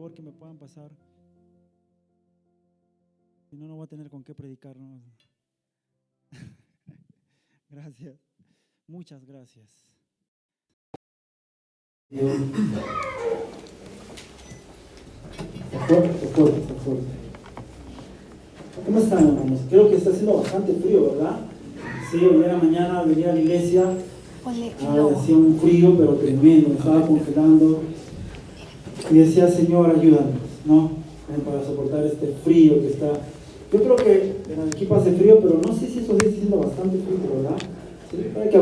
favor que me puedan pasar. Si no, no voy a tener con qué predicar, ¿no? Gracias. Muchas gracias. Está fuerte, está fuerte, está fuerte. ¿Cómo están, hermanos? Creo que está haciendo bastante frío, ¿verdad? Sí, hoy en la mañana venía a la iglesia, hacía un frío, pero tremendo, me estaba congelando. Y decía, Señor, ayúdanos, ¿no? Para soportar este frío que está. Yo creo que en Arequipa hace frío, pero no sé si esos días está haciendo bastante frío, ¿verdad? ¿Sí? Hay que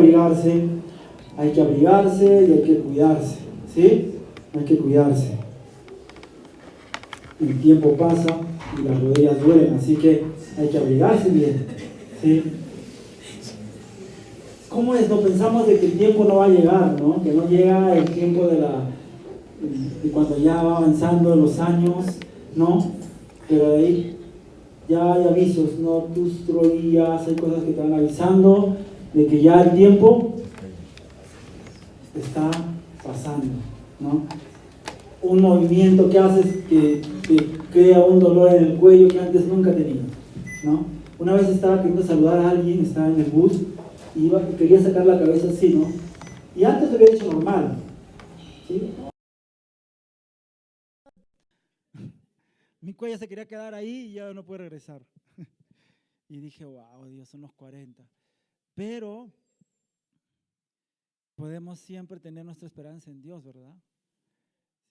abrigarse y hay que cuidarse, ¿sí? Hay que cuidarse. El tiempo pasa y las rodillas duelen, así que hay que abrigarse bien, ¿sí? ¿Cómo es? No pensamos de que el tiempo no va a llegar, ¿no? Que no llega el tiempo de cuando ya va avanzando los años, ¿no? Pero de ahí ya hay avisos, ¿no? Tus rodillas, hay cosas que te van avisando de que ya el tiempo está pasando, ¿no? Un movimiento que haces que crea un dolor en el cuello que antes nunca tenía, ¿no? Una vez estaba queriendo saludar a alguien, estaba en el bus y quería sacar la cabeza así, ¿no? Y antes lo había hecho normal, ¿sí? Mi cuello se quería quedar ahí y ya no puede regresar. Y dije, wow, Dios, son los 40. Pero podemos siempre tener nuestra esperanza en Dios, ¿verdad?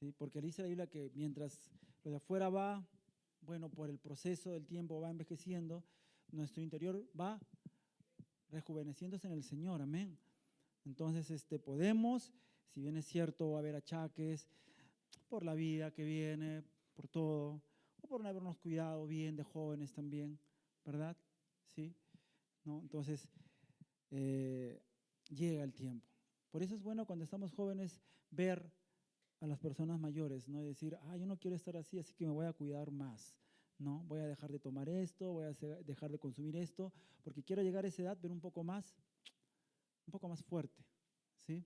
¿Sí? Porque dice la Biblia que mientras lo de afuera va, bueno, por el proceso del tiempo va envejeciendo, nuestro interior va rejuveneciéndose en el Señor, amén. Entonces, podemos, si bien es cierto, va a haber achaques por la vida que viene, por todo, o por no habernos cuidado bien de jóvenes también, ¿verdad? ¿Sí? ¿No? Entonces, llega el tiempo. Por eso es bueno cuando estamos jóvenes ver a las personas mayores, ¿no? Y decir, yo no quiero estar así, así que me voy a cuidar más, ¿no? Voy a dejar de tomar esto, voy a dejar de consumir esto, porque quiero llegar a esa edad, pero un poco más fuerte, ¿sí?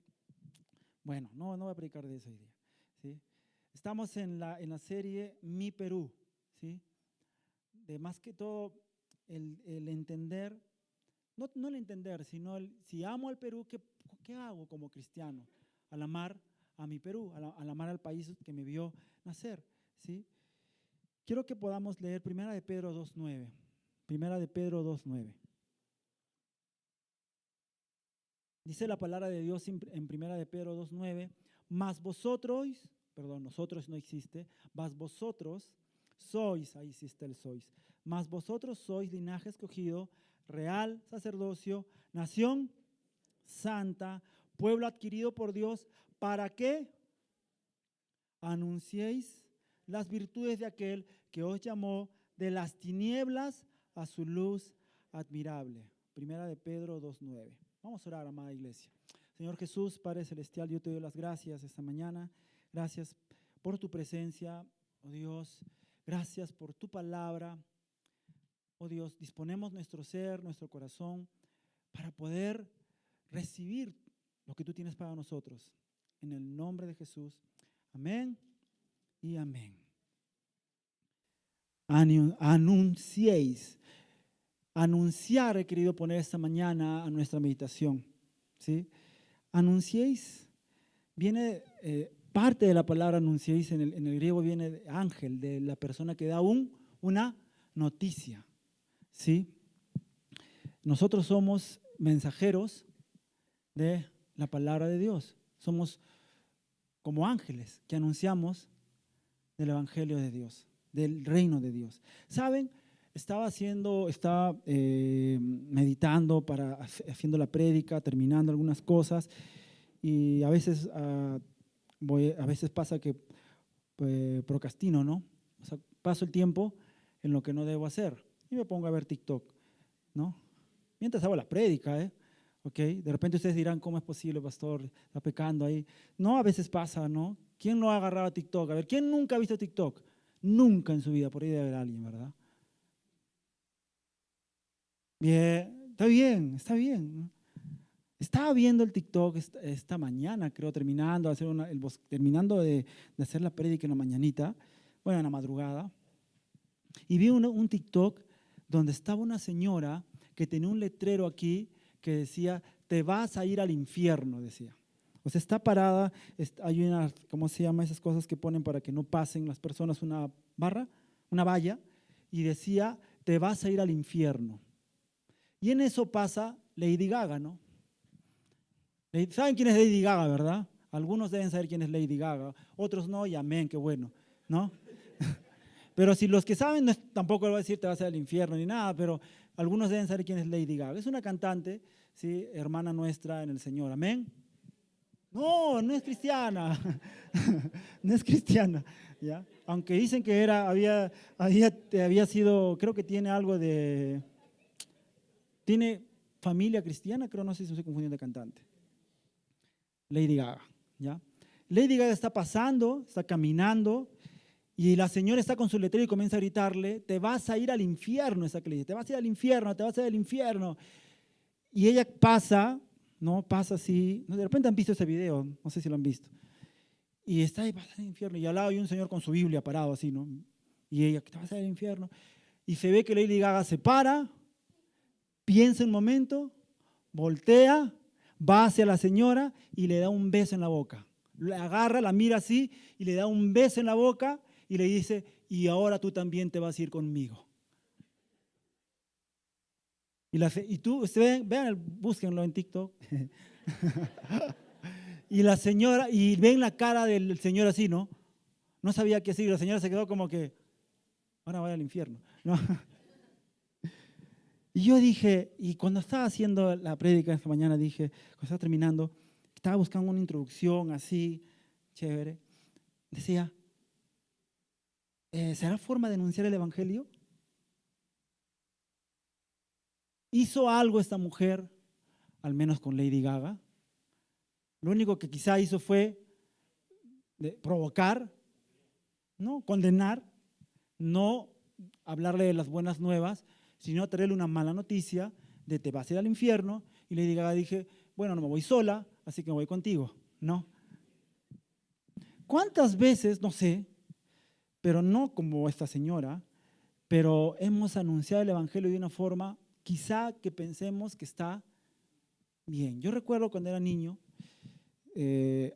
Bueno, no voy a predicar de eso hoy día, ¿sí? Estamos en la serie Mi Perú, ¿sí? De más que todo el entender, no el entender, sino si amo al Perú, ¿qué hago como cristiano? Al amar a mi Perú, al amar al país que me vio nacer, ¿sí? Quiero que podamos leer Primera de Pedro 2:9. Primera de Pedro 2:9. Dice la palabra de Dios en Primera de Pedro 2:9, nosotros no existe, mas vosotros sois, ahí sí está el sois, mas vosotros sois linaje escogido, real sacerdocio, nación santa, pueblo adquirido por Dios, ¿para qué? Anunciéis las virtudes de aquel que os llamó de las tinieblas a su luz admirable. Primera de Pedro 2:9. Vamos a orar, amada iglesia. Señor Jesús, Padre Celestial, yo te doy las gracias esta mañana. Gracias por tu presencia, oh Dios. Gracias por tu palabra. Oh Dios, disponemos nuestro ser, nuestro corazón, para poder recibir lo que tú tienes para nosotros. En el nombre de Jesús. Amén y amén. Anunciéis. Anunciar he querido poner esta mañana a nuestra meditación, ¿sí? Anunciéis viene, parte de la palabra anunciéis en el griego viene de ángel, de la persona que da una noticia, ¿sí? Nosotros somos mensajeros de la palabra de Dios, somos como ángeles que anunciamos del evangelio de Dios, del reino de Dios. ¿Saben? Estaba meditando, haciendo la prédica, terminando algunas cosas, y a veces, a veces pasa que procrastino, ¿no? O sea, paso el tiempo en lo que no debo hacer y me pongo a ver TikTok, ¿no? Mientras hago la prédica, ¿eh? ¿Okay? De repente ustedes dirán, ¿cómo es posible, pastor? Está pecando ahí. No, a veces pasa, ¿no? ¿Quién no ha agarrado a TikTok? A ver, ¿quién nunca ha visto TikTok? Nunca en su vida, por ahí debe haber alguien, ¿verdad? Bien, está bien, está bien. Estaba viendo el TikTok esta mañana, creo, terminando de hacer la prédica en la mañanita, bueno, en la madrugada, y vi un TikTok donde estaba una señora que tenía un letrero aquí que decía, te vas a ir al infierno, decía. O sea, está parada, hay una, ¿cómo se llama esas cosas que ponen para que no pasen las personas? Una barra, una valla, y decía, te vas a ir al infierno. Y en eso pasa Lady Gaga, ¿no? ¿Saben quién es Lady Gaga, verdad? Algunos deben saber quién es Lady Gaga, otros no, y amén, qué bueno, ¿no? Pero si los que saben, tampoco le voy a decir te vas a ir al infierno ni nada, pero algunos deben saber quién es Lady Gaga. Es una cantante, ¿sí? Hermana nuestra en el Señor, amén. No, no es cristiana, no es cristiana, ¿ya? Aunque dicen que había sido, creo que tiene algo tiene familia cristiana, creo, no sé si me estoy confundiendo de cantante. Lady Gaga, ¿ya? Lady Gaga está pasando, está caminando, y la señora está con su letrero y comienza a gritarle, te vas a ir al infierno, esa que le dice, te vas a ir al infierno, te vas a ir al infierno. Y ella pasa, ¿no? Pasa así, de repente han visto ese video, no sé si lo han visto. Y está ahí, vas al infierno, y al lado hay un señor con su Biblia parado así, ¿no? Y ella, te vas a ir al infierno. Y se ve que Lady Gaga se para, piensa un momento, voltea, va hacia la señora y le da un beso en la boca. La agarra, la mira así y le da un beso en la boca y le dice, y ahora tú también te vas a ir conmigo. Y tú, vean, búsquenlo en TikTok. Y la señora, y ven la cara del señor así, ¿no? No sabía qué decir, la señora se quedó como que, ahora voy al infierno, ¿no? Y yo dije, y cuando estaba haciendo la prédica esta mañana, dije, cuando estaba terminando, estaba buscando una introducción así, chévere, decía, ¿será forma de anunciar el evangelio? ¿Hizo algo esta mujer, al menos con Lady Gaga? Lo único que quizá hizo fue provocar, ¿no? Condenar, no hablarle de las buenas nuevas, sino traerle una mala noticia de te vas a ir al infierno. Y Lady Gaga dije, bueno, no me voy sola, así que me voy contigo, ¿no? ¿Cuántas veces, no sé, pero no como esta señora, pero hemos anunciado el evangelio de una forma quizá que pensemos que está bien? Yo recuerdo cuando era niño,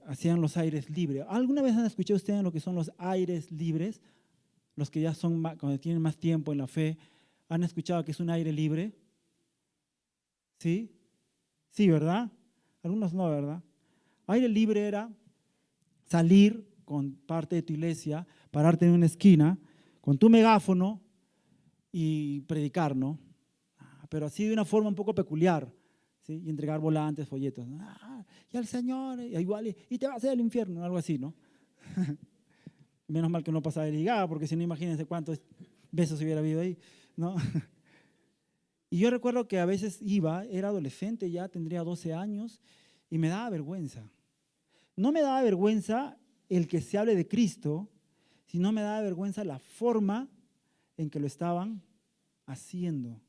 hacían los aires libres. ¿Alguna vez han escuchado ustedes lo que son los aires libres? Los que ya son, cuando tienen más tiempo en la fe, ¿han escuchado que es un aire libre? ¿Sí? Sí, ¿verdad? Algunos no, ¿verdad? Aire libre era salir con parte de tu iglesia, pararte en una esquina, con tu megáfono y predicar, ¿no? Pero así de una forma un poco peculiar, ¿sí? Y entregar volantes, folletos. Y al Señor, igual, y te vas a ir al infierno, algo así, ¿no? Menos mal que no pasaba de ligada, porque si no, imagínense cuántos besos hubiera habido ahí, ¿no? Y yo recuerdo que a veces era adolescente ya, tendría 12 años, y me daba vergüenza. No me daba vergüenza el que se hable de Cristo, sino me daba vergüenza la forma en que lo estaban haciendo,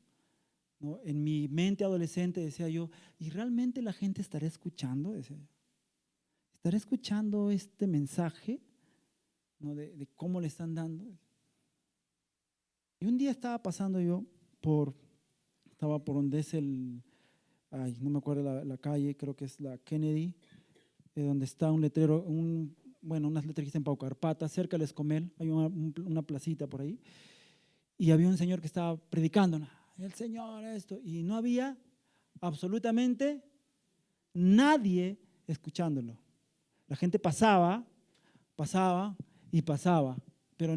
¿no? En mi mente adolescente decía yo, ¿y realmente la gente estará escuchando? ¿Estará escuchando este mensaje, ¿no? de cómo le están dando? Y un día estaba pasando yo estaba por donde es no me acuerdo la calle, creo que es la Kennedy, donde está un letrero, unas letras que dicen Paucarpata, cerca del Escomel, hay una placita por ahí, y había un señor que estaba predicando, el Señor esto, y no había absolutamente nadie escuchándolo. La gente pasaba y pasaba, pero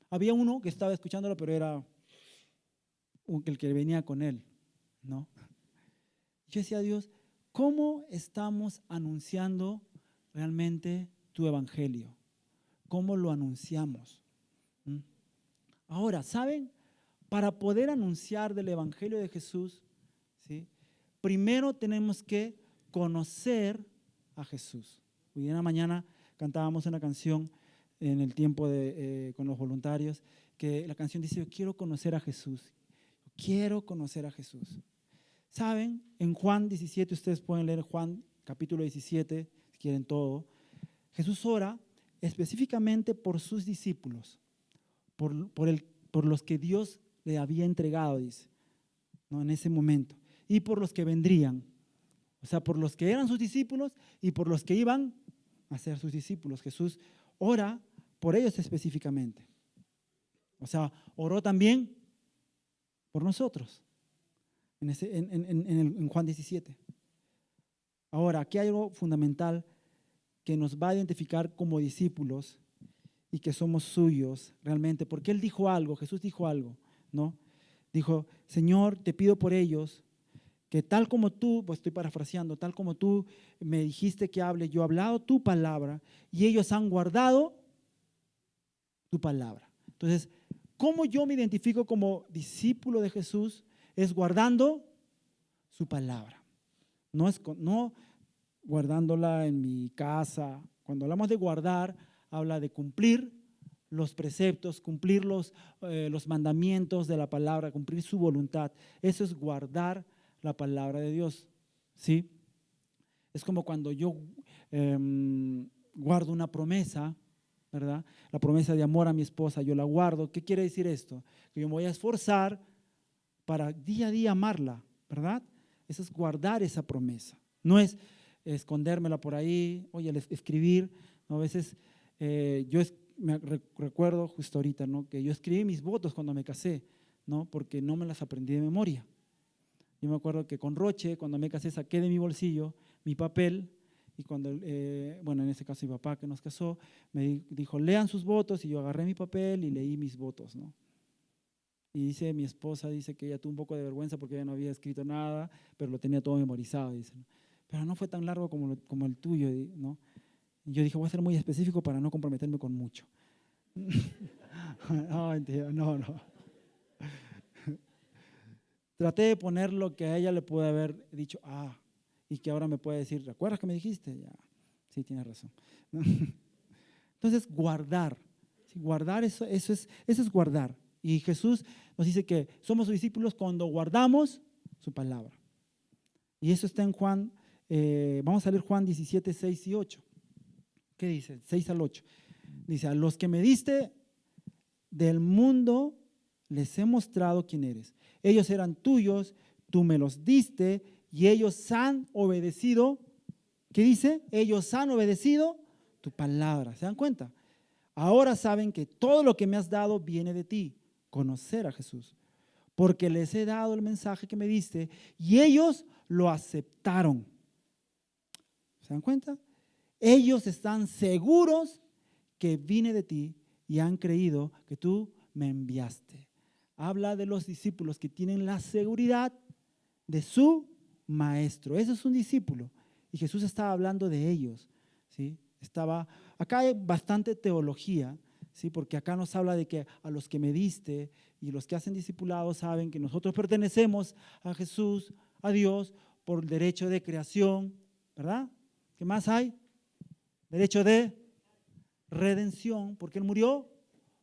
había uno que estaba escuchándolo, pero era el que venía con él, ¿no? Yo decía a Dios, ¿cómo estamos anunciando realmente tu evangelio? ¿Cómo lo anunciamos? Ahora, ¿saben? Para poder anunciar del evangelio de Jesús, ¿sí? Primero tenemos que conocer a Jesús. Hoy en la mañana cantábamos una canción en el tiempo con los voluntarios, que la canción dice, yo quiero conocer a Jesús. Quiero conocer a Jesús. ¿Saben? En Juan 17, ustedes pueden leer Juan capítulo 17, si quieren todo. Jesús ora específicamente por sus discípulos, por los que Dios le había entregado, dice, ¿no? En ese momento, y por los que vendrían, o sea, por los que eran sus discípulos y por los que iban a ser sus discípulos. Jesús ora por ellos específicamente. O sea, oró también por nosotros en Juan 17. Ahora, aquí hay algo fundamental que nos va a identificar como discípulos y que somos suyos realmente, porque Él dijo algo, Jesús dijo algo, ¿no? Dijo, Señor, te pido por ellos que tal como tú, pues estoy parafraseando, tal como tú me dijiste que hable, yo he hablado tu palabra y ellos han guardado tu palabra. Entonces, ¿cómo yo me identifico como discípulo de Jesús? Es guardando su palabra. No guardándola en mi casa. Cuando hablamos de guardar, habla de cumplir los preceptos, cumplir los mandamientos de la palabra, cumplir su voluntad. Eso es guardar la palabra de Dios, ¿sí? Es como cuando yo guardo una promesa, ¿verdad? La promesa de amor a mi esposa, yo la guardo. ¿Qué quiere decir esto? Que yo me voy a esforzar para día a día amarla, ¿verdad? Eso es guardar esa promesa. No es escondérmela por ahí, oye, escribir. ¿No? A veces me recuerdo justo ahorita, ¿no? Que yo escribí mis votos cuando me casé, ¿no? Porque no me las aprendí de memoria. Yo me acuerdo que con Roche, cuando me casé, saqué de mi bolsillo mi papel y cuando, bueno, en ese caso mi papá que nos casó, me dijo, lean sus votos y yo agarré mi papel y leí mis votos, ¿no? Y dice, mi esposa dice que ella tuvo un poco de vergüenza porque ella no había escrito nada, pero lo tenía todo memorizado, dice. Pero no fue tan largo como el tuyo, ¿no? Y yo dije, voy a ser muy específico para no comprometerme con mucho. No, mentira, no. Traté de poner lo que a ella le pude haber dicho, y que ahora me puede decir, ¿recuerdas que me dijiste? Ya, sí, tienes razón. Entonces, guardar. ¿Sí? Guardar, eso es guardar. Y Jesús nos dice que somos sus discípulos cuando guardamos su palabra. Y eso está en Juan, vamos a leer Juan 17, 6 y 8. ¿Qué dice? 6 al 8. Dice, a los que me diste del mundo les he mostrado quién eres. Ellos eran tuyos, tú me los diste y ellos han obedecido. ¿Qué dice? Ellos han obedecido tu palabra. ¿Se dan cuenta? Ahora saben que todo lo que me has dado viene de ti, conocer a Jesús. Porque les he dado el mensaje que me diste y ellos lo aceptaron. ¿Se dan cuenta? Ellos están seguros que vine de ti y han creído que tú me enviaste. Habla de los discípulos que tienen la seguridad de su maestro. Ese es un discípulo. Y Jesús estaba hablando de ellos, ¿sí? Acá hay bastante teología, ¿sí? Porque acá nos habla de que a los que me diste y los que hacen discipulados saben que nosotros pertenecemos a Jesús, a Dios, por derecho de creación, ¿verdad? ¿Qué más hay? Derecho de redención, porque Él murió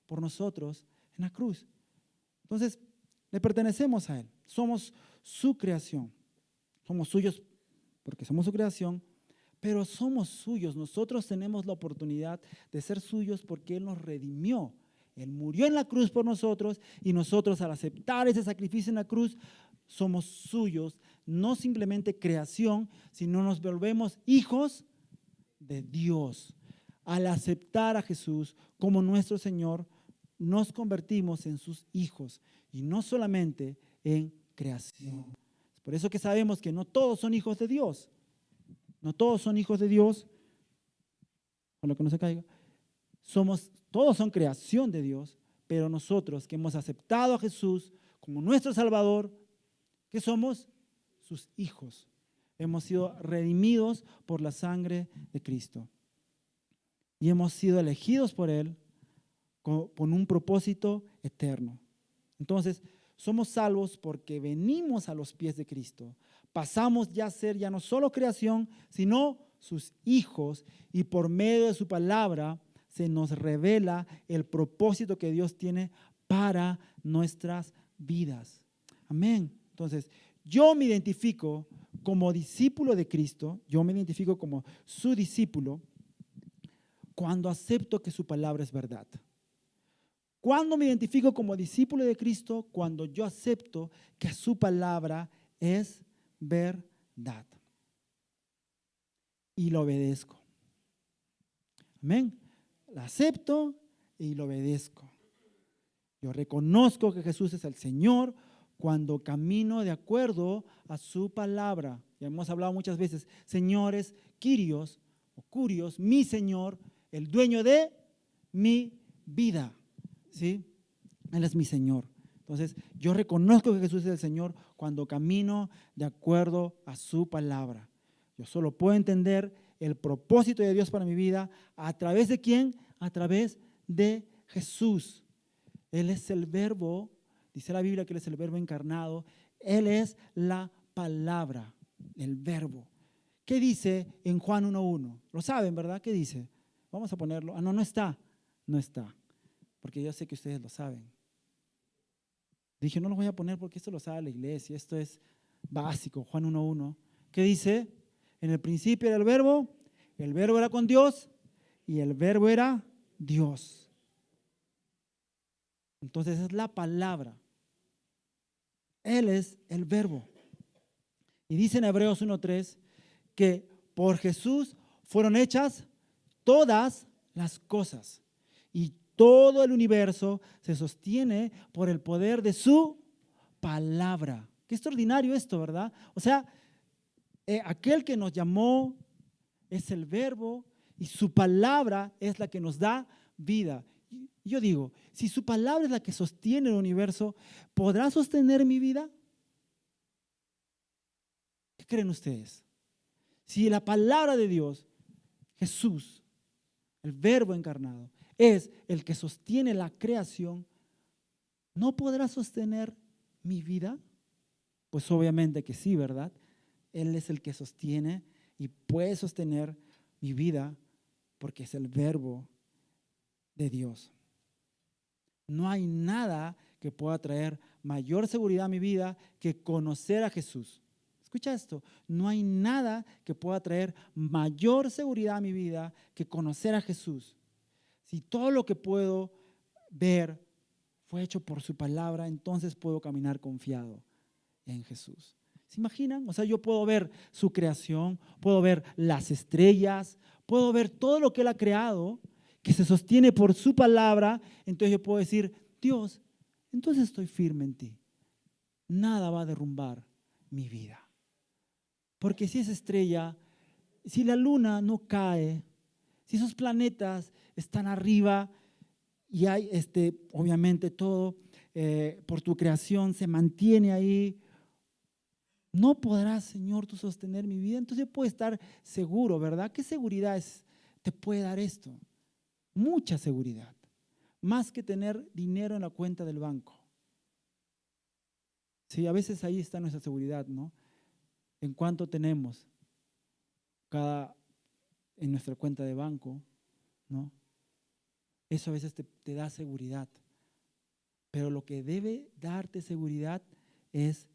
por nosotros en la cruz. Entonces, le pertenecemos a Él. Somos su creación. Somos suyos porque somos su creación, pero somos suyos. Nosotros tenemos la oportunidad de ser suyos porque Él nos redimió. Él murió en la cruz por nosotros y nosotros al aceptar ese sacrificio en la cruz, somos suyos. No simplemente creación, sino nos volvemos hijos de Dios. Al aceptar a Jesús como nuestro Señor, nos convertimos en sus hijos y no solamente en creación. Es por eso que sabemos que no todos son hijos de Dios. No todos son hijos de Dios. Con lo que no se caiga. Todos son creación de Dios, pero nosotros que hemos aceptado a Jesús como nuestro Salvador, que somos sus hijos. Hemos sido redimidos por la sangre de Cristo. Y hemos sido elegidos por Él con un propósito eterno. Entonces, somos salvos porque venimos a los pies de Cristo. Pasamos ya a ser ya no solo creación, sino sus hijos. Y por medio de su palabra se nos revela el propósito que Dios tiene para nuestras vidas. Amén. Entonces, yo me identifico como discípulo de Cristo, yo me identifico como su discípulo, Cuando acepto que su palabra es verdad. Cuando me identifico como discípulo de Cristo, cuando yo acepto que su palabra es verdad. Y lo obedezco. Amén. La acepto y lo obedezco. Yo reconozco que Jesús es el Señor cuando camino de acuerdo a su palabra. Ya hemos hablado muchas veces, Señor es Kyrios o Curios, mi Señor, el dueño de mi vida. ¿Sí? Él es mi Señor. Entonces, yo reconozco que Jesús es el Señor cuando camino de acuerdo a su palabra. Yo solo puedo entender el propósito de Dios para mi vida a través de ¿quién? A través de Jesús. Él es el verbo, dice la Biblia que Él es el verbo encarnado. Él es la palabra, el verbo. ¿Qué dice en Juan 1:1? Lo saben, ¿verdad? ¿Qué dice? Vamos a ponerlo. No está. No está. Porque yo sé que ustedes lo saben. Dije, no lo voy a poner porque esto lo sabe la iglesia. Esto es básico. Juan 1:1. ¿Qué dice? En el principio era el verbo era con Dios y el verbo era Dios. Entonces es la palabra. Él es el verbo. Y dice en Hebreos 1:3 que por Jesús fueron hechas todas las cosas. Y todo el universo se sostiene por el poder de su palabra. Qué extraordinario esto, ¿verdad? O sea, aquel que nos llamó es el verbo y su palabra es la que nos da vida. Y yo digo, si su palabra es la que sostiene el universo, ¿podrá sostener mi vida? ¿Qué creen ustedes? Si la palabra de Dios, Jesús, el verbo encarnado, es el que sostiene la creación, ¿no podrá sostener mi vida? Pues obviamente que sí, ¿verdad? Él es el que sostiene y puede sostener mi vida porque es el verbo de Dios. No hay nada que pueda traer mayor seguridad a mi vida que conocer a Jesús. Escucha esto, no hay nada que pueda traer mayor seguridad a mi vida que conocer a Jesús. Si todo lo que puedo ver fue hecho por su palabra, entonces puedo caminar confiado en Jesús. ¿Se imaginan? O sea, yo puedo ver su creación, puedo ver las estrellas, puedo ver todo lo que Él ha creado, que se sostiene por su palabra. Entonces yo puedo decir, Dios, entonces estoy firme en ti. Nada va a derrumbar mi vida. Porque si esa estrella, si la luna no cae, si esos planetas están arriba y hay obviamente todo por tu creación se mantiene ahí, no podrás, Señor, tú sostener mi vida. Entonces yo puedo estar seguro, ¿verdad? ¿Qué seguridad te puede dar esto? Mucha seguridad, más que tener dinero en la cuenta del banco. Sí, a veces ahí está nuestra seguridad, ¿no? En cuánto tenemos en nuestra cuenta de banco, ¿no? Eso a veces te da seguridad. Pero lo que debe darte seguridad es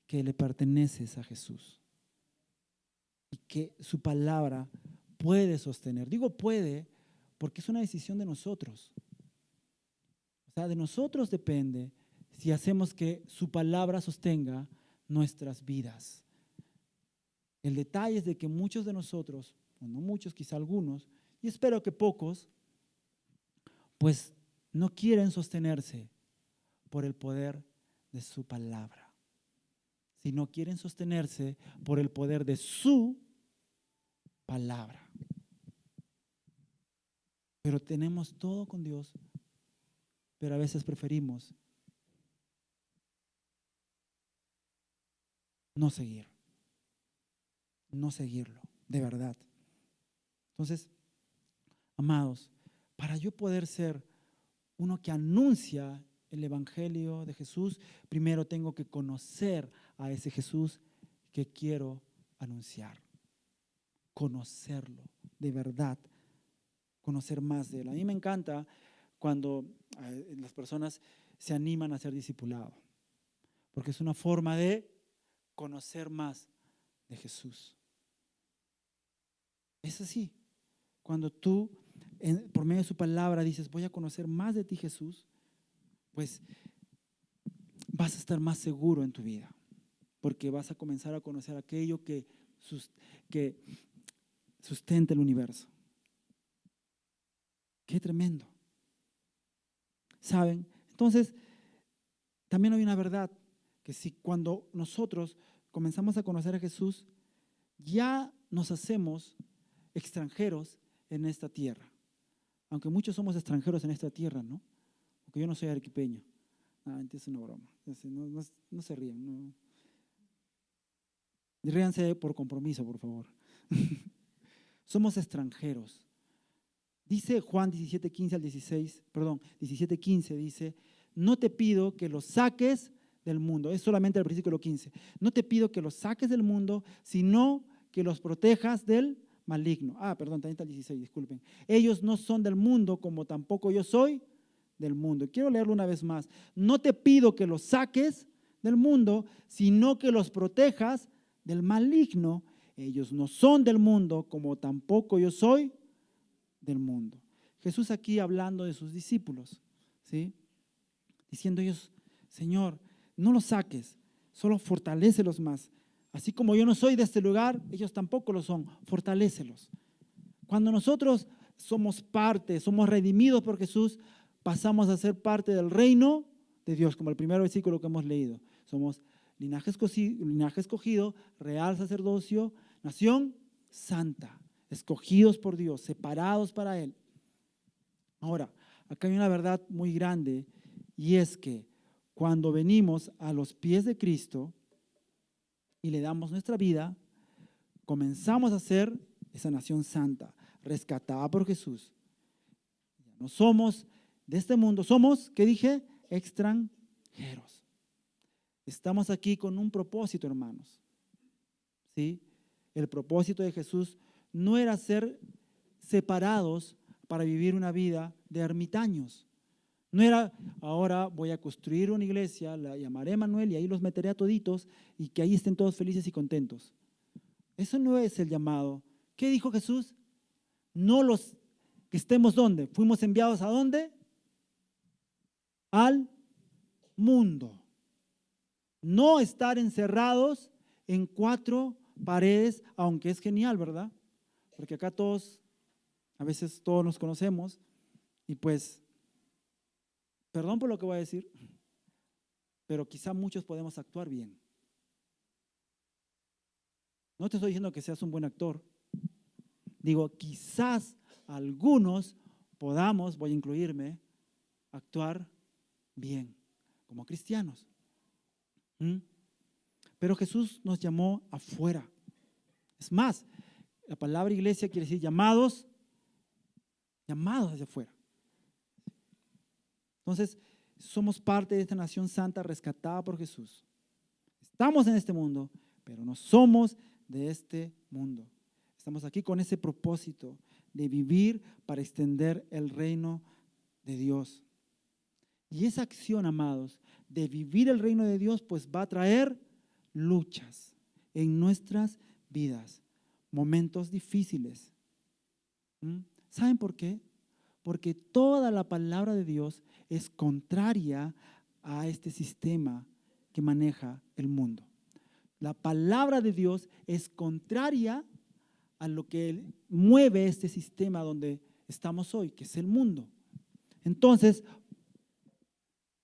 que le perteneces a Jesús y que su palabra puede sostener. Digo puede porque es una decisión de nosotros. O sea, de nosotros depende si hacemos que su palabra sostenga nuestras vidas. El detalle es de que muchos de nosotros, o no muchos, quizá algunos, y espero que pocos, pues no quieren sostenerse por el poder de su palabra, sino quieren sostenerse por el poder de su palabra. Pero tenemos todo con Dios, pero a veces preferimos no seguirlo, de verdad. Entonces, amados, para yo poder ser uno que anuncia el Evangelio de Jesús, primero tengo que conocer a ese Jesús que quiero anunciar. Conocerlo, de verdad, conocer más de Él. A mí me encanta cuando las personas se animan a ser discipulados, porque es una forma de conocer más de Jesús. Es así, cuando tú por medio de su palabra dices, voy a conocer más de ti, Jesús, pues vas a estar más seguro en tu vida, porque vas a comenzar a conocer aquello que sustenta el universo. Qué tremendo. ¿Saben? Entonces, también hay una verdad, que si cuando nosotros comenzamos a conocer a Jesús, ya nos hacemos extranjeros en esta tierra. Aunque muchos somos extranjeros en esta tierra, ¿no? Porque yo no soy arequipeño. Es una broma. No se rían. No. Ríanse por compromiso, por favor. Somos extranjeros. Dice Juan 17:15 al 16, perdón, 17:15 dice, no te pido que los saques del mundo, es solamente el versículo 15, no te pido que los saques del mundo, sino que los protejas del maligno. Perdón, también está el 16, disculpen. Ellos no son del mundo como tampoco yo soy del mundo. Quiero leerlo una vez más. No te pido que los saques del mundo, sino que los protejas del maligno. Ellos no son del mundo como tampoco yo soy del mundo. Jesús aquí hablando de sus discípulos, ¿sí? Diciendo ellos, Señor, no los saques, solo fortalécelos más. Así como yo no soy de este lugar, ellos tampoco lo son, fortalécelos. Cuando nosotros somos parte, somos redimidos por Jesús, pasamos a ser parte del reino de Dios, como el primer versículo que hemos leído. Somos linaje escogido, real sacerdocio, nación santa, escogidos por Dios, separados para Él. Ahora, acá hay una verdad muy grande, y es que cuando venimos a los pies de Cristo y le damos nuestra vida, comenzamos a ser esa nación santa, rescatada por Jesús. Ya no somos de este mundo, somos, ¿qué dije? Extranjeros. Estamos aquí con un propósito, hermanos. ¿Sí? El propósito de Jesús no era ser separados para vivir una vida de ermitaños. No era, ahora voy a construir una iglesia, la llamaré Manuel y ahí los meteré a toditos y que ahí estén todos felices y contentos. Eso no es el llamado. ¿Qué dijo Jesús? No los que estemos ¿dónde? Fuimos enviados ¿a dónde? Al mundo. No estar encerrados en 4 paredes, aunque es genial, ¿verdad? Porque acá todos, a veces todos nos conocemos y pues, perdón por lo que voy a decir, pero quizá muchos podemos actuar bien. No te estoy diciendo que seas un buen actor. Digo, quizás algunos podamos, voy a incluirme, actuar bien como cristianos. Pero Jesús nos llamó afuera. Es más, la palabra iglesia quiere decir llamados hacia afuera. Entonces, somos parte de esta nación santa rescatada por Jesús. Estamos en este mundo, pero no somos de este mundo. Estamos aquí con ese propósito de vivir para extender el reino de Dios. Y esa acción, amados, de vivir el reino de Dios, pues va a traer luchas en nuestras vidas, momentos difíciles. ¿Saben por qué? Porque toda la palabra de Dios es contraria a este sistema que maneja el mundo. La palabra de Dios es contraria a lo que mueve este sistema donde estamos hoy, que es el mundo. Entonces,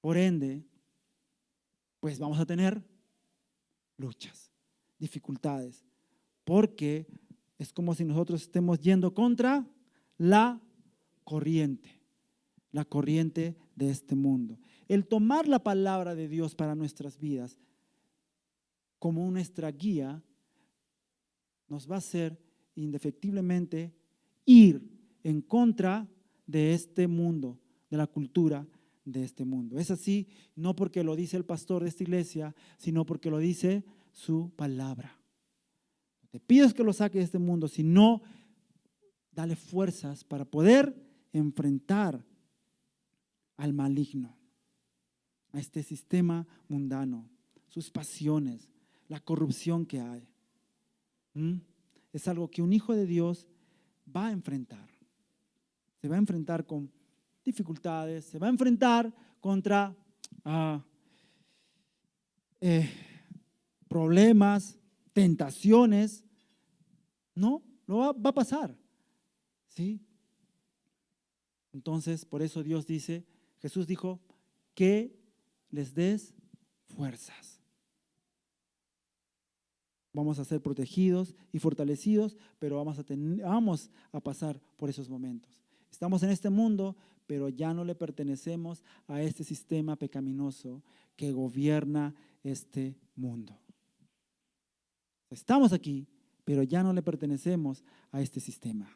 por ende, pues vamos a tener luchas, dificultades, porque es como si nosotros estemos yendo contra la corriente de este mundo. El tomar la palabra de Dios para nuestras vidas como nuestra guía nos va a hacer indefectiblemente ir en contra de este mundo, de la cultura de este mundo. Es así, no porque lo dice el pastor de esta iglesia, sino porque lo dice su palabra. No te pides que lo saques de este mundo, sino dale fuerzas para poder enfrentar al maligno, a este sistema mundano, sus pasiones, la corrupción que hay. Es algo que un hijo de Dios va a enfrentar. se va a enfrentar con dificultades, se va a enfrentar contra problemas, tentaciones. No, va a pasar, ¿sí? Entonces, por eso Dios dice, Jesús dijo, que les des fuerzas. Vamos a ser protegidos y fortalecidos, pero vamos a pasar por esos momentos. Estamos en este mundo, pero ya no le pertenecemos a este sistema pecaminoso que gobierna este mundo. Estamos aquí, pero ya no le pertenecemos a este sistema.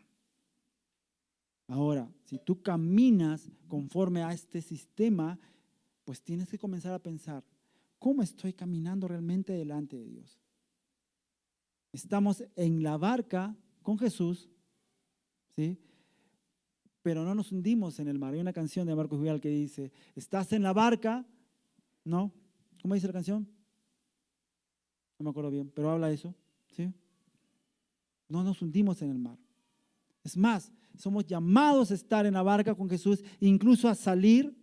Ahora, si tú caminas conforme a este sistema, pues tienes que comenzar a pensar, ¿cómo estoy caminando realmente delante de Dios? Estamos en la barca con Jesús, ¿sí? Pero no nos hundimos en el mar. Hay una canción de Marcos Vidal que dice, estás en la barca, ¿no? ¿Cómo dice la canción? No me acuerdo bien, pero habla de eso, ¿sí? No nos hundimos en el mar. Es más, somos llamados a estar en la barca con Jesús, incluso a salir,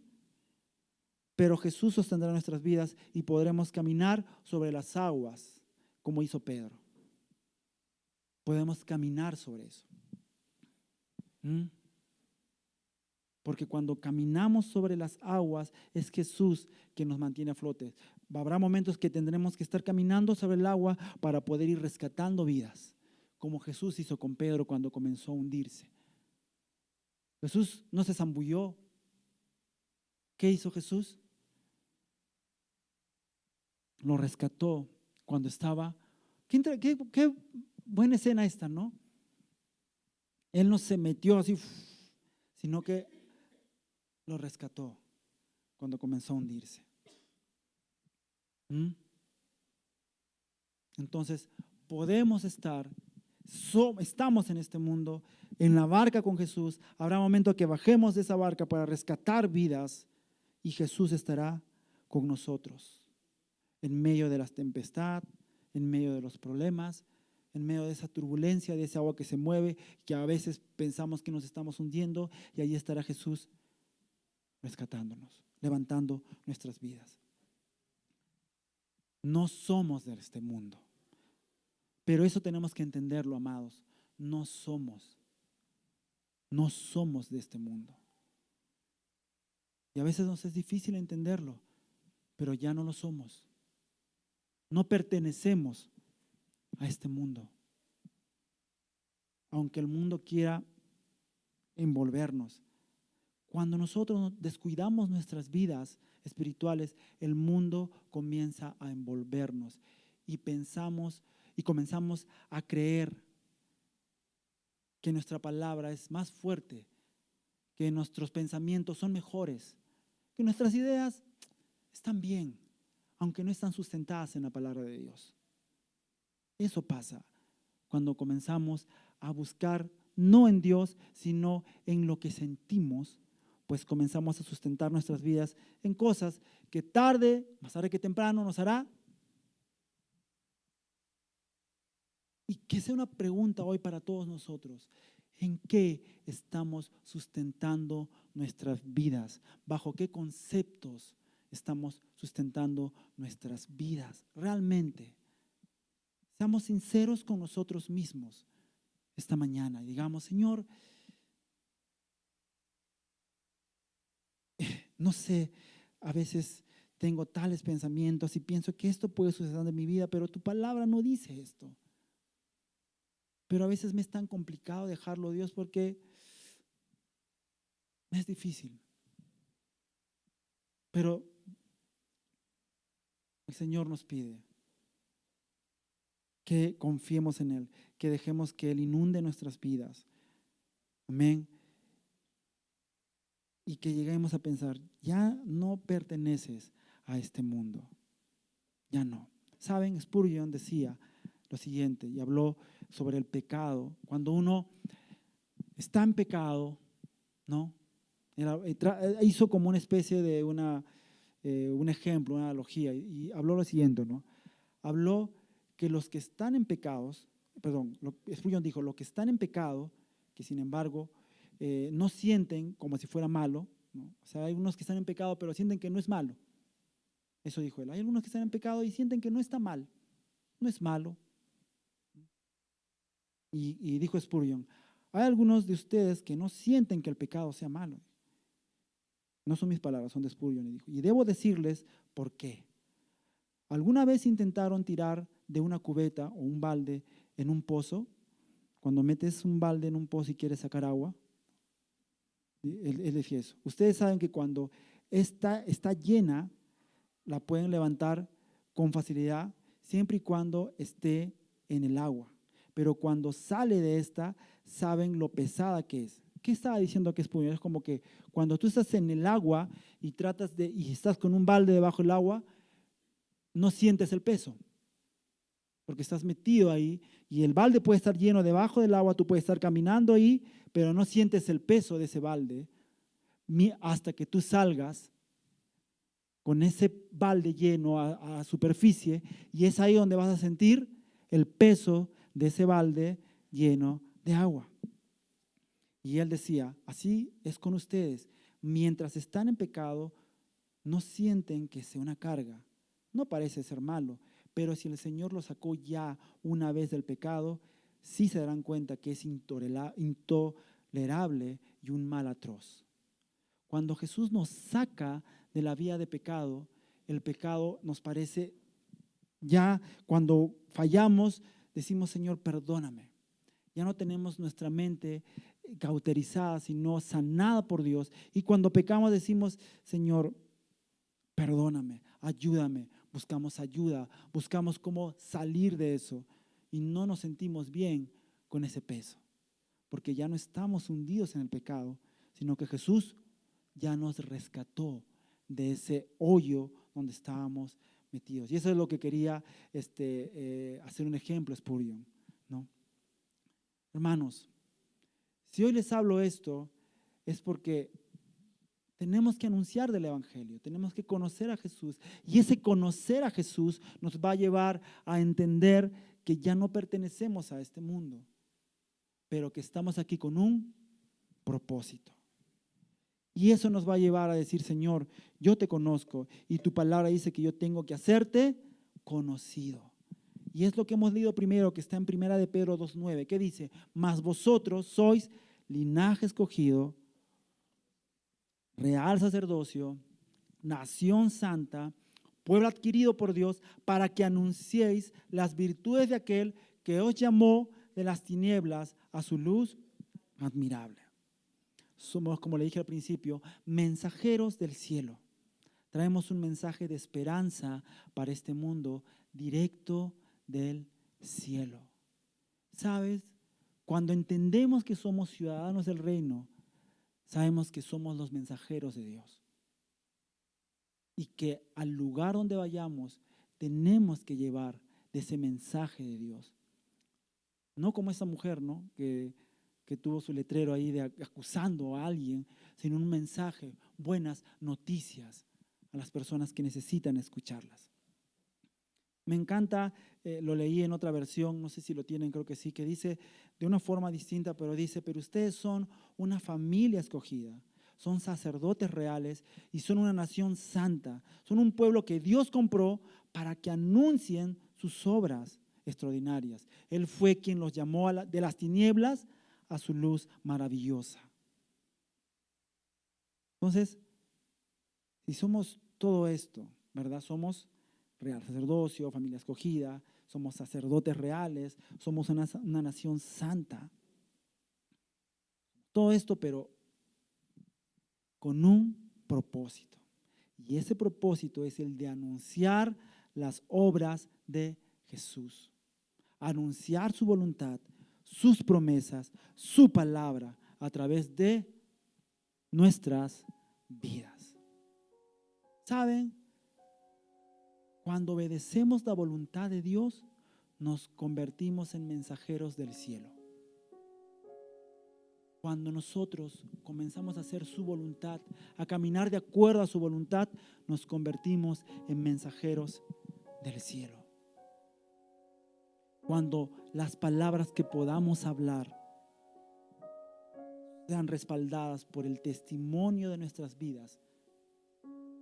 pero Jesús sostendrá nuestras vidas y podremos caminar sobre las aguas, como hizo Pedro. Podemos caminar sobre eso. Porque cuando caminamos sobre las aguas es Jesús quien nos mantiene a flote. Habrá momentos que tendremos que estar caminando sobre el agua para poder ir rescatando vidas, como Jesús hizo con Pedro cuando comenzó a hundirse. Jesús no se zambulló. ¿Qué hizo Jesús? Lo rescató cuando estaba. Qué buena escena esta, ¿no? Él no se metió así, sino que lo rescató cuando comenzó a hundirse. Entonces, podemos estamos en este mundo, en la barca con Jesús. Habrá un momento que bajemos de esa barca para rescatar vidas y Jesús estará con nosotros en medio de la tempestad, en medio de los problemas, en medio de esa turbulencia, de ese agua que se mueve, que a veces pensamos que nos estamos hundiendo, y ahí estará Jesús rescatándonos, levantando nuestras vidas. No somos de este mundo, pero eso tenemos que entenderlo, amados. No somos de este mundo. Y a veces nos es difícil entenderlo, pero ya no lo somos. No pertenecemos a este mundo. Aunque el mundo quiera envolvernos. Cuando nosotros descuidamos nuestras vidas espirituales, el mundo comienza a envolvernos y comenzamos a creer que nuestra palabra es más fuerte, que nuestros pensamientos son mejores, que nuestras ideas están bien, aunque no están sustentadas en la palabra de Dios. Eso pasa cuando comenzamos a buscar no en Dios, sino en lo que sentimos, pues comenzamos a sustentar nuestras vidas en cosas que más tarde que temprano nos hará. Y que sea una pregunta hoy para todos nosotros. ¿En qué estamos sustentando nuestras vidas? ¿Bajo qué conceptos estamos sustentando nuestras vidas? Realmente, seamos sinceros con nosotros mismos esta mañana y digamos, Señor, no sé, a veces tengo tales pensamientos y pienso que esto puede suceder en mi vida, pero tu palabra no dice esto. Pero a veces me es tan complicado dejarlo, Dios, porque me es difícil. Pero el Señor nos pide que confiemos en Él, que dejemos que Él inunde nuestras vidas. Amén. Y que lleguemos a pensar, ya no perteneces a este mundo. Ya no. ¿Saben? Spurgeon decía lo siguiente y habló sobre el pecado. Cuando uno está en pecado, ¿no? Hizo como una especie de un ejemplo, una analogía, y habló lo siguiente, ¿no? Habló que los que están en pecados, Spurgeon dijo, los que están en pecado, que sin embargo no sienten como si fuera malo, ¿no? O sea, hay algunos que están en pecado, pero sienten que no es malo. Eso dijo él. Hay algunos que están en pecado y sienten que no está mal, no es malo. Y dijo Spurgeon, hay algunos de ustedes que no sienten que el pecado sea malo. No son mis palabras, son de Spurgeon. Y dijo, y debo decirles por qué. ¿Alguna vez intentaron tirar de una cubeta o un balde en un pozo? Cuando metes un balde en un pozo y quieres sacar agua, él decía eso. Ustedes saben que cuando está llena, la pueden levantar con facilidad, siempre y cuando esté en el agua. Pero cuando sale de esta, saben lo pesada que es. ¿Qué estaba diciendo que es Spurgeon? Es como que cuando tú estás en el agua y estás con un balde debajo del agua, no sientes el peso, porque estás metido ahí y el balde puede estar lleno debajo del agua, tú puedes estar caminando ahí, pero no sientes el peso de ese balde hasta que tú salgas con ese balde lleno a superficie, y es ahí donde vas a sentir el peso de ese balde lleno de agua. Y él decía, así es con ustedes, mientras están en pecado, no sienten que sea una carga, no parece ser malo, pero si el Señor lo sacó ya una vez del pecado, sí se darán cuenta que es intolerable y un mal atroz. Cuando Jesús nos saca de la vía de pecado, el pecado nos parece, ya cuando fallamos, decimos, Señor, perdóname. Ya no tenemos nuestra mente cauterizada, sino sanada por Dios. Y cuando pecamos decimos, Señor, perdóname, ayúdame. Buscamos ayuda, buscamos cómo salir de eso. Y no nos sentimos bien con ese peso, porque ya no estamos hundidos en el pecado, sino que Jesús ya nos rescató de ese hoyo donde estábamos metidos. Y eso es lo que quería hacer un ejemplo, Spurgeon, ¿no? Hermanos, si hoy les hablo esto, es porque tenemos que anunciar del Evangelio, tenemos que conocer a Jesús. Y ese conocer a Jesús nos va a llevar a entender que ya no pertenecemos a este mundo, pero que estamos aquí con un propósito. Y eso nos va a llevar a decir, Señor, yo te conozco y tu palabra dice que yo tengo que hacerte conocido. Y es lo que hemos leído primero, que está en 1 de Pedro 2:9, que dice, mas vosotros sois linaje escogido, real sacerdocio, nación santa, pueblo adquirido por Dios, para que anunciéis las virtudes de aquel que os llamó de las tinieblas a su luz admirable. Somos, como le dije al principio, mensajeros del cielo. Traemos un mensaje de esperanza para este mundo directo del cielo. ¿Sabes? Cuando entendemos que somos ciudadanos del reino, sabemos que somos los mensajeros de Dios. Y que al lugar donde vayamos, tenemos que llevar de ese mensaje de Dios. No como esa mujer, ¿no? que tuvo su letrero ahí acusando a alguien, sino un mensaje, buenas noticias a las personas que necesitan escucharlas. Me encanta, lo leí en otra versión, no sé si lo tienen, creo que sí, que dice de una forma distinta, pero dice, pero ustedes son una familia escogida, son sacerdotes reales y son una nación santa, son un pueblo que Dios compró para que anuncien sus obras extraordinarias. Él fue quien los llamó de las tinieblas a su luz maravillosa. Entonces, si somos todo esto, ¿verdad? Somos real sacerdocio, familia escogida, somos sacerdotes reales, somos una nación santa. Todo esto, pero con un propósito. Y ese propósito es el de anunciar las obras de Jesús. Anunciar su voluntad, sus promesas, su palabra a través de nuestras vidas. ¿Saben? Cuando obedecemos la voluntad de Dios, nos convertimos en mensajeros del cielo. Cuando nosotros comenzamos a hacer su voluntad, a caminar de acuerdo a su voluntad, nos convertimos en mensajeros del cielo. Cuando las palabras que podamos hablar sean respaldadas por el testimonio de nuestras vidas.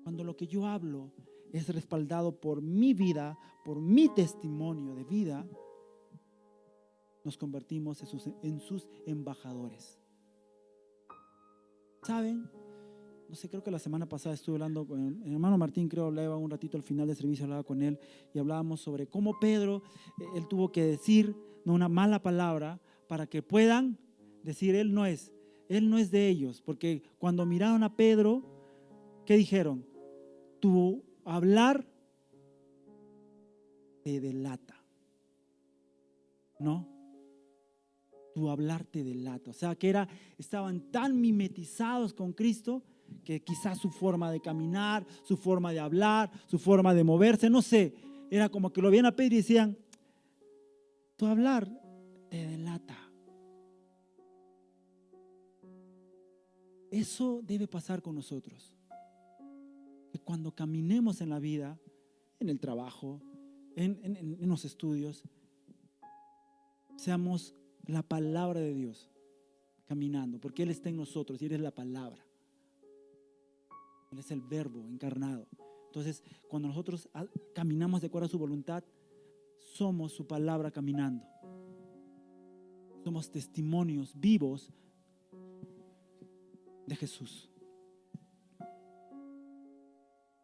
Cuando lo que yo hablo es respaldado por mi vida, por mi testimonio de vida, nos convertimos en sus embajadores. ¿Saben? No sé, creo que la semana pasada estuve hablando con el hermano Martín, creo, hablaba un ratito al final del servicio, hablaba con él y hablábamos sobre cómo Pedro, él tuvo que decir una mala palabra para que puedan decir, él no es de ellos, porque cuando miraron a Pedro, ¿qué dijeron? Tu hablar te delata, ¿no? Tu hablar te delata. O sea, que estaban tan mimetizados con Cristo que quizás su forma de caminar, su forma de hablar, su forma de moverse, no sé, era como que lo veían a Pedro y decían, tu hablar te delata. Eso debe pasar con nosotros. Que cuando caminemos en la vida, en el trabajo, en los estudios, seamos la palabra de Dios caminando, porque Él está en nosotros y Él es la palabra. Él es el verbo encarnado. Entonces, cuando nosotros caminamos de acuerdo a su voluntad, somos su palabra caminando. Somos testimonios vivos de Jesús.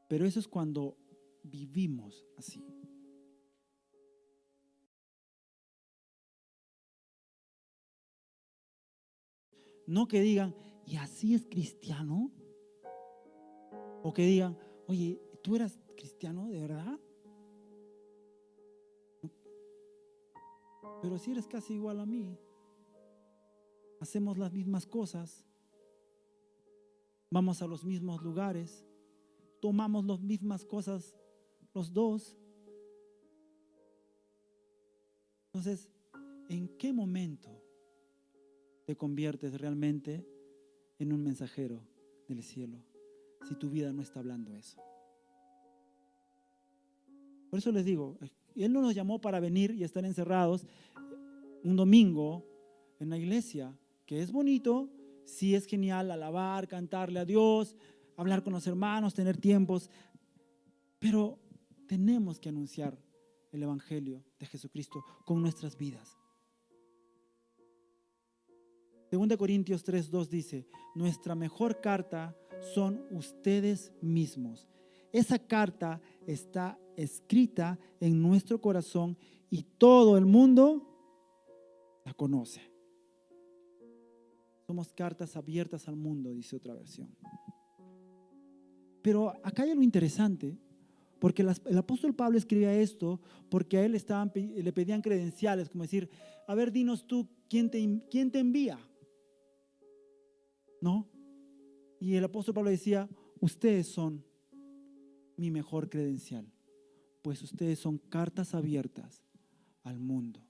Pero eso es cuando vivimos así. No que digan, ¿y así es cristiano? O que digan, oye, ¿tú eras cristiano de verdad? Pero si eres casi igual a mí. Hacemos las mismas cosas. Vamos a los mismos lugares. Tomamos las mismas cosas los dos. Entonces, ¿en qué momento te conviertes realmente en un mensajero del cielo si tu vida no está hablando eso? Por eso les digo, Él no nos llamó para venir y estar encerrados un domingo en la iglesia, que es bonito, sí es genial alabar, cantarle a Dios, hablar con los hermanos, tener tiempos, pero tenemos que anunciar el evangelio de Jesucristo con nuestras vidas. 2 Corintios 3:2 dice, nuestra mejor carta son ustedes mismos. Esa carta está escrita en nuestro corazón y todo el mundo la conoce. Somos cartas abiertas al mundo, dice otra versión. Pero acá hay algo interesante, porque el apóstol Pablo escribía esto porque a él le pedían credenciales, como decir, a ver, dinos tú, ¿quién te envía? ¿No? Y el apóstol Pablo decía, ustedes son mi mejor credencial, pues ustedes son cartas abiertas al mundo,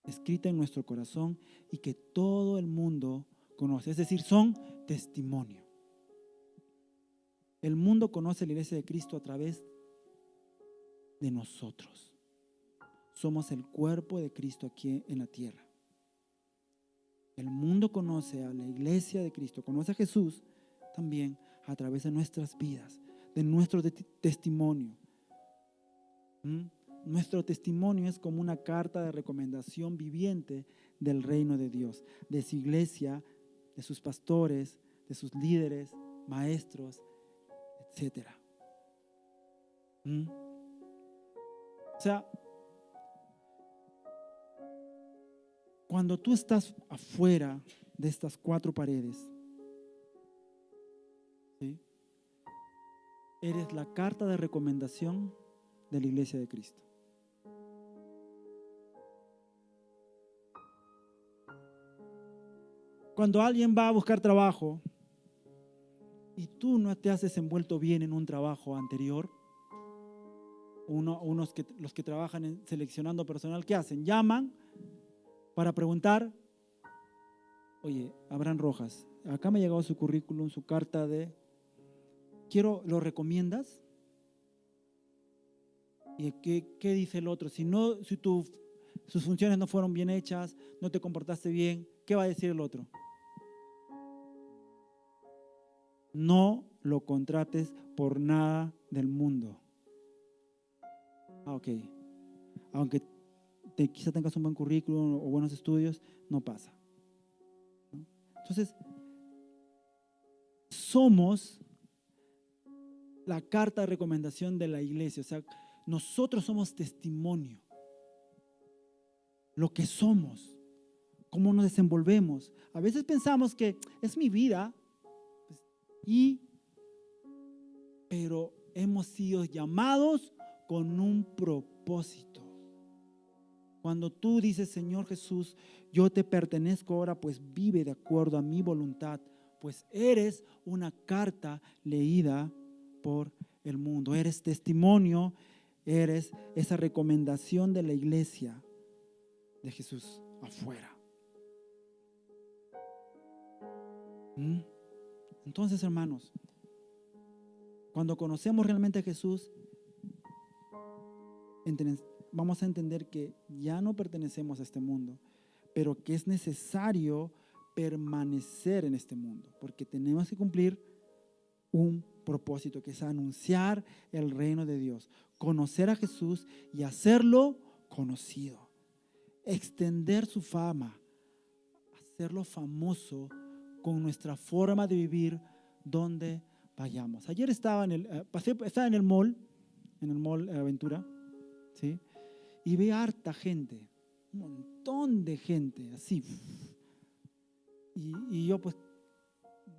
escrita en nuestro corazón y que todo el mundo conoce, es decir, son testimonio. El mundo conoce la iglesia de Cristo a través de nosotros. Somos el cuerpo de Cristo aquí en la tierra. El mundo conoce a la iglesia de Cristo, conoce a Jesús también a través de nuestras vidas, de nuestro testimonio. Nuestro testimonio es como una carta de recomendación viviente del reino de Dios, de su iglesia, de sus pastores, de sus líderes, maestros, etcétera. O sea, cuando tú estás afuera de estas 4 paredes, ¿sí?, eres la carta de recomendación de la iglesia de Cristo. Cuando alguien va a buscar trabajo y tú no te has desenvuelto bien en un trabajo anterior, los que trabajan seleccionando personal, ¿qué hacen? Llaman para preguntar, oye, Abraham Rojas, acá me ha llegado su currículum, su carta ¿lo recomiendas? ¿Y qué dice el otro? Si sus funciones no fueron bien hechas, no te comportaste bien, ¿qué va a decir el otro? No lo contrates por nada del mundo. Ok. Aunque quizá tengas un buen currículum o buenos estudios, no pasa, ¿no? Entonces, somos la carta de recomendación de la iglesia. O sea, nosotros somos testimonio. Lo que somos, cómo nos desenvolvemos. A veces pensamos que es mi vida, pero hemos sido llamados con un propósito. Cuando tú dices, Señor Jesús, yo te pertenezco ahora, pues vive de acuerdo a mi voluntad, pues eres una carta leída por el mundo. Eres testimonio, eres esa recomendación de la iglesia de Jesús afuera. Entonces, hermanos, cuando conocemos realmente a Jesús, vamos a entender que ya no pertenecemos a este mundo, pero que es necesario permanecer en este mundo, porque tenemos que cumplir un propósito, que es anunciar el reino de Dios, conocer a Jesús y hacerlo conocido, extender su fama, hacerlo famoso con nuestra forma de vivir donde vayamos. Ayer estaba estaba en el mall Aventura, ¿sí? Y ve harta gente, un montón de gente, así. Y yo, pues,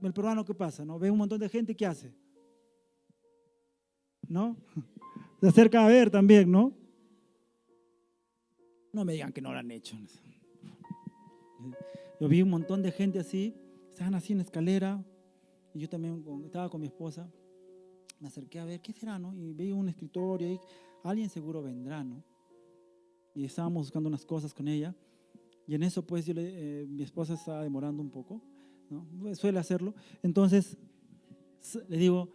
el peruano, ¿qué pasa? ¿No? Ve un montón de gente, ¿qué hace? ¿No? Se acerca a ver también, ¿no? No me digan que no lo han hecho. Yo vi un montón de gente así, estaban así en la escalera, y yo también estaba con mi esposa, me acerqué a ver, ¿qué será, no? Y vi un escritorio ahí, alguien seguro vendrá, ¿no? Y estábamos buscando unas cosas con ella, y en eso pues mi esposa estaba demorando un poco, ¿no? Suele hacerlo. Entonces le digo,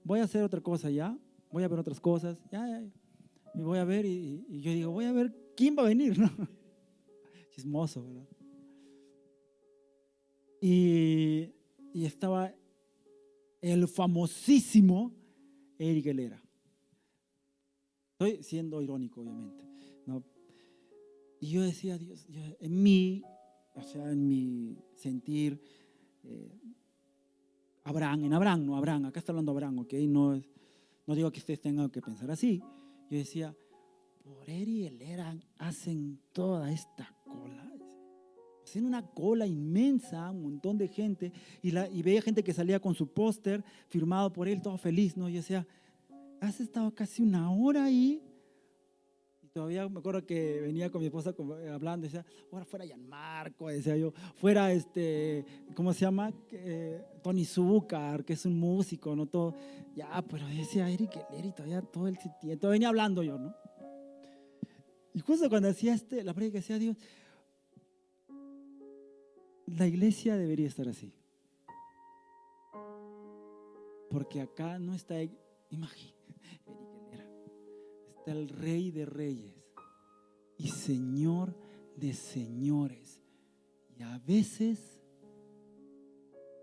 voy a hacer otra cosa ya, voy a ver otras cosas, ya. Y voy a ver, y yo digo, voy a ver quién va a venir, ¿no? Chismoso, ¿verdad? Y estaba el famosísimo Eric Helera. Estoy siendo irónico, obviamente, ¿no? Y yo decía, Dios, en mi sentir, Abraham, acá está hablando Abraham, ¿ok? No digo que ustedes tengan que pensar así. Yo decía, por Eric Helera hacen toda esta cola. Hacen una cola inmensa, un montón de gente, y veía gente que salía con su póster firmado por él, todo feliz, ¿no? Yo decía, has estado casi una hora ahí. Y todavía me acuerdo que venía con mi esposa hablando, decía, ahora fuera Gianmarco, decía yo, fuera ¿cómo se llama? Tony Zúcar, que es un músico, ¿no? Todo, ya, pero decía Eric Helera, y todavía todo el tiempo, venía hablando yo, ¿no? Y justo cuando hacía la prédica decía Dios, la iglesia debería estar así. Porque acá no está, imagínate, está el Rey de Reyes y Señor de señores. Y a veces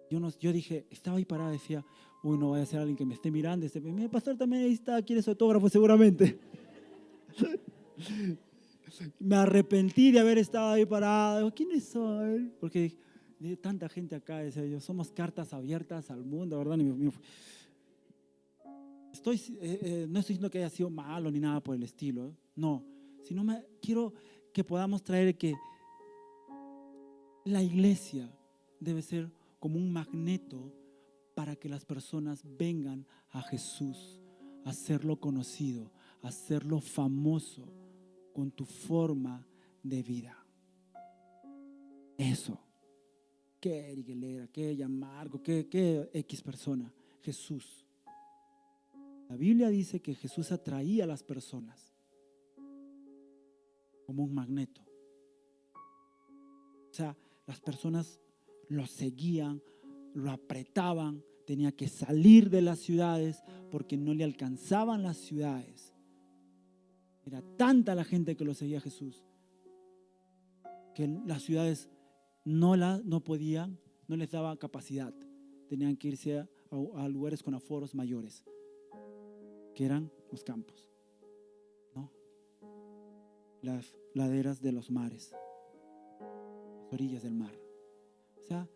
yo dije, estaba ahí parado, decía, uy, no vaya a ser alguien que me esté mirando. El pastor también ahí está, quiere su autógrafo seguramente. Me arrepentí de haber estado ahí parado. ¿Quiénes son? Porque de tanta gente acá, decía yo, somos cartas abiertas al mundo, ¿verdad? No estoy diciendo que haya sido malo ni nada por el estilo, ¿eh? No, sino quiero que podamos traer que la iglesia debe ser como un magneto para que las personas vengan a Jesús, a hacerlo conocido, a hacerlo famoso con tu forma de vida. Eso. ¿Qué Eric Helera? ¿Qué Gianmarco? ¿Qué X persona? Jesús. La Biblia dice que Jesús atraía a las personas como un magneto. O sea, las personas lo seguían, lo apretaban, tenía que salir de las ciudades porque no le alcanzaban las ciudades. Era tanta la gente que lo seguía a Jesús que las ciudades no podían, no les daba capacidad. Tenían que irse a a lugares con aforos mayores, que eran los campos, ¿no? Las laderas de los mares, las orillas del mar. O sea,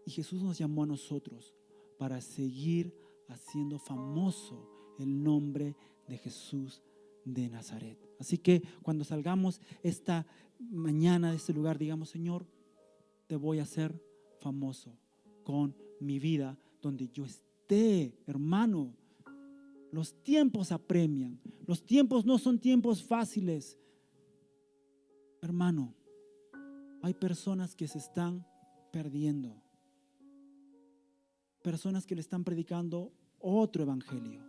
y Jesús nos llamó a nosotros para seguir haciendo famoso el nombre de Jesús de Nazaret. Así que cuando salgamos esta mañana de este lugar, digamos: Señor, te voy a hacer famoso con mi vida donde yo esté, hermano. Los tiempos apremian. Los tiempos no son tiempos fáciles. Hermano, hay personas que se están perdiendo. Personas que le están predicando otro evangelio.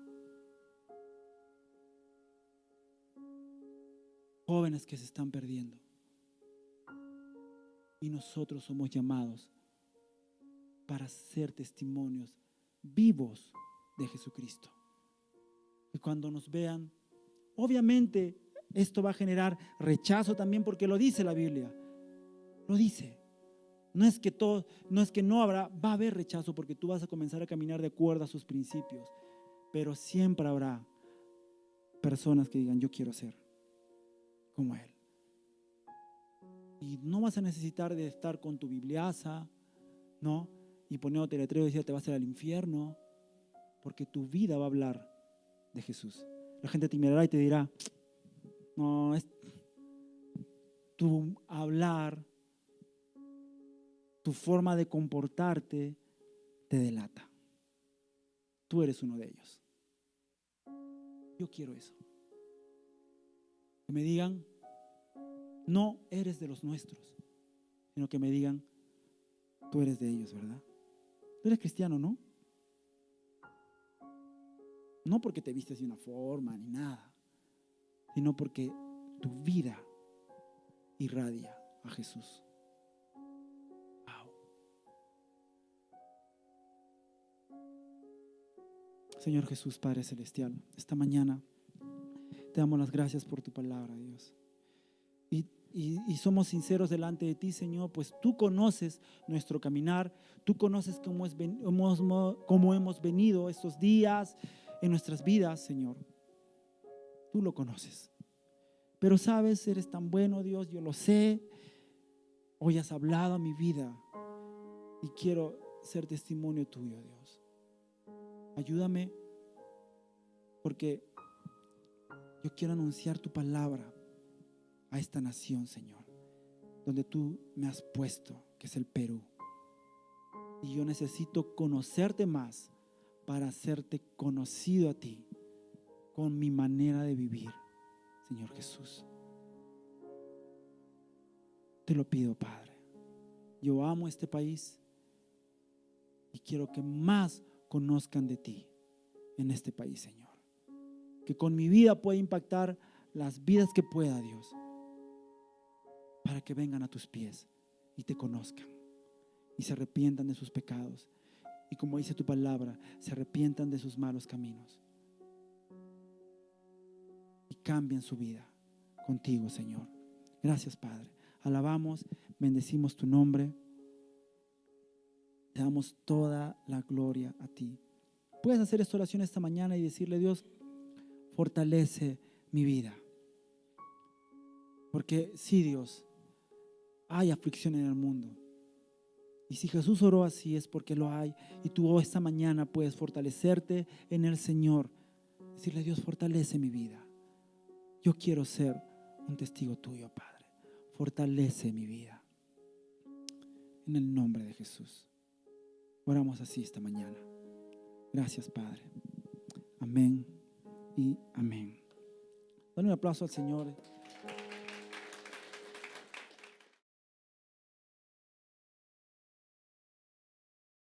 Jóvenes que se están perdiendo. Y nosotros somos llamados para ser testimonios vivos de Jesucristo. Y cuando nos vean, obviamente esto va a generar rechazo también, porque lo dice la Biblia. Lo dice. No es que no habrá, va a haber rechazo, porque tú vas a comenzar a caminar de acuerdo a sus principios. Pero siempre habrá personas que digan: yo quiero ser como Él. Y no vas a necesitar de estar con tu bibliaza, ¿no? Y poniéndote letrero y decir: te vas a ir al infierno, porque tu vida va a hablar de Jesús. La gente te mirará y te dirá: no, tu hablar, tu forma de comportarte te delata. Tú eres uno de ellos. Yo quiero eso. Que me digan: no eres de los nuestros, sino que me digan: tú eres de ellos, ¿verdad? Tú eres cristiano, ¿no? No porque te vistes de una forma ni nada, sino porque tu vida irradia a Jesús. Wow. Señor Jesús, Padre Celestial, esta mañana te damos las gracias por tu palabra, Dios. Y somos sinceros delante de ti, Señor, pues tú conoces nuestro caminar, tú conoces cómo hemos venido estos días en nuestras vidas, Señor. Tú lo conoces. Pero sabes, eres tan bueno, Dios, yo lo sé. Hoy has hablado a mi vida y quiero ser testimonio tuyo, Dios. Ayúdame, porque yo quiero anunciar tu palabra a esta nación, Señor, donde tú me has puesto, que es el Perú. Y yo necesito conocerte más para hacerte conocido a ti con mi manera de vivir, Señor Jesús. Te lo pido, Padre. Yo amo este país y quiero que más conozcan de ti en este país, Señor. Que con mi vida pueda impactar las vidas que pueda, Dios, para que vengan a tus pies y te conozcan y se arrepientan de sus pecados. Y como dice tu palabra, se arrepientan de sus malos caminos y cambien su vida contigo, Señor. Gracias, Padre. Alabamos, bendecimos tu nombre. Te damos toda la gloria a ti. Puedes hacer esta oración esta mañana y decirle: Dios, fortalece mi vida. Porque sí, Dios, hay aflicción en el mundo. Y si Jesús oró así, es porque lo hay. Y tú esta mañana puedes fortalecerte en el Señor. Decirle: Dios, fortalece mi vida. Yo quiero ser un testigo tuyo, Padre. Fortalece mi vida. En el nombre de Jesús. Oramos así esta mañana. Gracias, Padre. Amén y amén. Dale un aplauso al Señor.